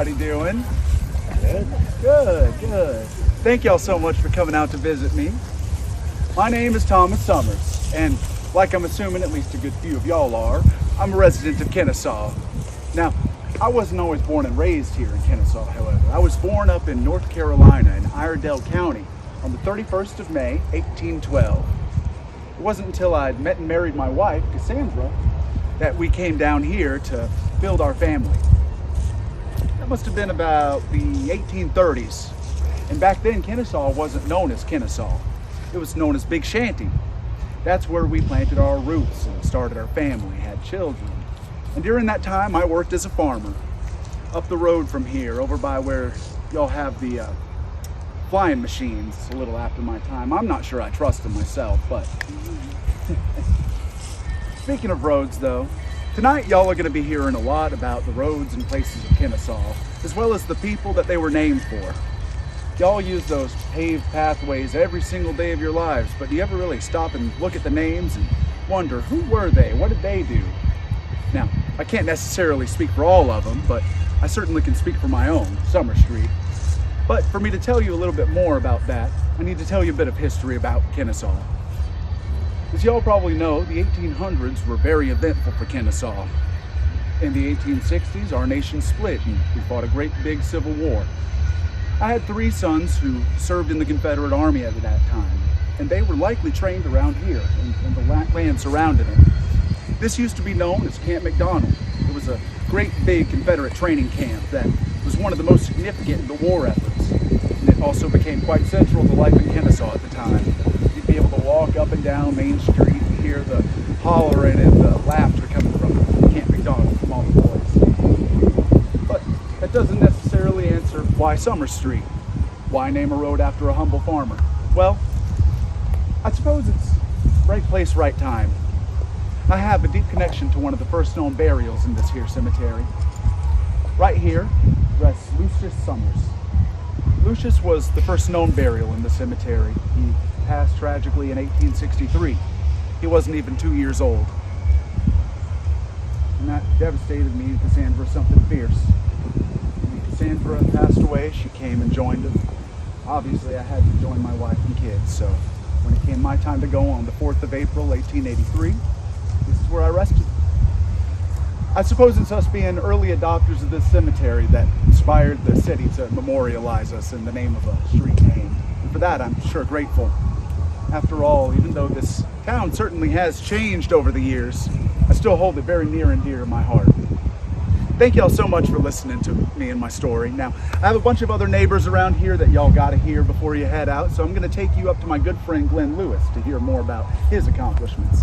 everybody doing? Good. Good. Thank y'all so much for coming out to visit me. My name is Thomas Summers, and like I'm assuming at least a good few of y'all are, I'm a resident of Kennesaw. Now, I wasn't always born and raised here in Kennesaw, however. I was born up in North Carolina in Iredell County on the 31st of May, 1812. It wasn't until I'd met and married my wife, Cassandra, that we came down here to build our family. That must have been about the 1830s. And back then, Kennesaw wasn't known as Kennesaw. It was known as Big Shanty. That's where we planted our roots and started our family, had children. And during that time, I worked as a farmer. Up the road from here, over by where y'all have the flying machines, a little after my time. I'm not sure I trust them myself, but... Speaking of roads, though, tonight y'all are going to be hearing a lot about the roads and places of Kennesaw, as well as the people that they were named for. Y'all use those paved pathways every single day of your lives, but do you ever really stop and look at the names and wonder, who were they? What did they do? Now, I can't necessarily speak for all of them, but I certainly can speak for my own, Summer Street. But for me to tell you a little bit more about that, I need to tell you a bit of history about Kennesaw. As y'all probably know, the 1800s were very eventful for Kennesaw. In the 1860s, our nation split and we fought a great big civil war. I had 3 sons who served in the Confederate Army at that time, and they were likely trained around here in the land surrounding it. This used to be known as Camp McDonald. It was a great big Confederate training camp that was one of the most significant in the war efforts. And it also became quite central to life in Kennesaw at the time. You'd be able to walk up and down Main Street and hear the hollering and the laughter coming from Camp McDonald from all the boys. But that doesn't necessarily answer why Summer Street. Why name a road after a humble farmer? Well, I suppose it's right place, right time. I have a deep connection to one of the first known burials in this here cemetery. Right here rests Lucius Summers. Lucius was the first known burial in the cemetery. He passed tragically in 1863. He wasn't even 2 years old. And that devastated me and Cassandra something fierce. When Cassandra passed away, she came and joined us. Obviously, I had to join my wife and kids, so when it came my time to go on the 4th of April, 1883, this is where I rested. I suppose it's us being early adopters of this cemetery that inspired the city to memorialize us in the name of a street name. And for that, I'm sure grateful. After all, even though this town certainly has changed over the years, I still hold it very near and dear in my heart. Thank y'all so much for listening to me and my story. Now, I have a bunch of other neighbors around here that y'all gotta hear before you head out, so I'm gonna take you up to my good friend Glenn Lewis to hear more about his accomplishments.